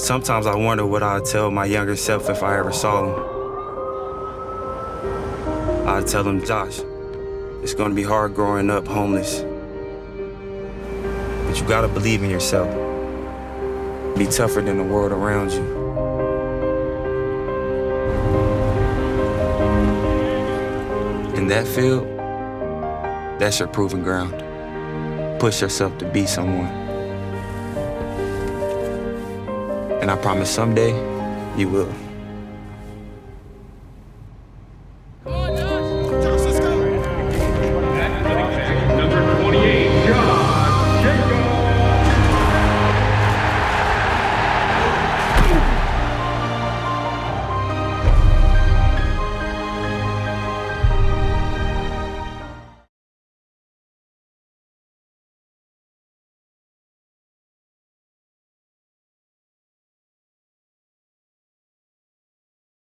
Sometimes I wonder what I'd tell my younger self if I ever saw him. I'd tell him, Josh, it's gonna be hard growing up homeless. But you gotta believe in yourself. Be tougher than the world around you. In that field, that's your proving ground. Push yourself to be someone. And I promise someday, you will.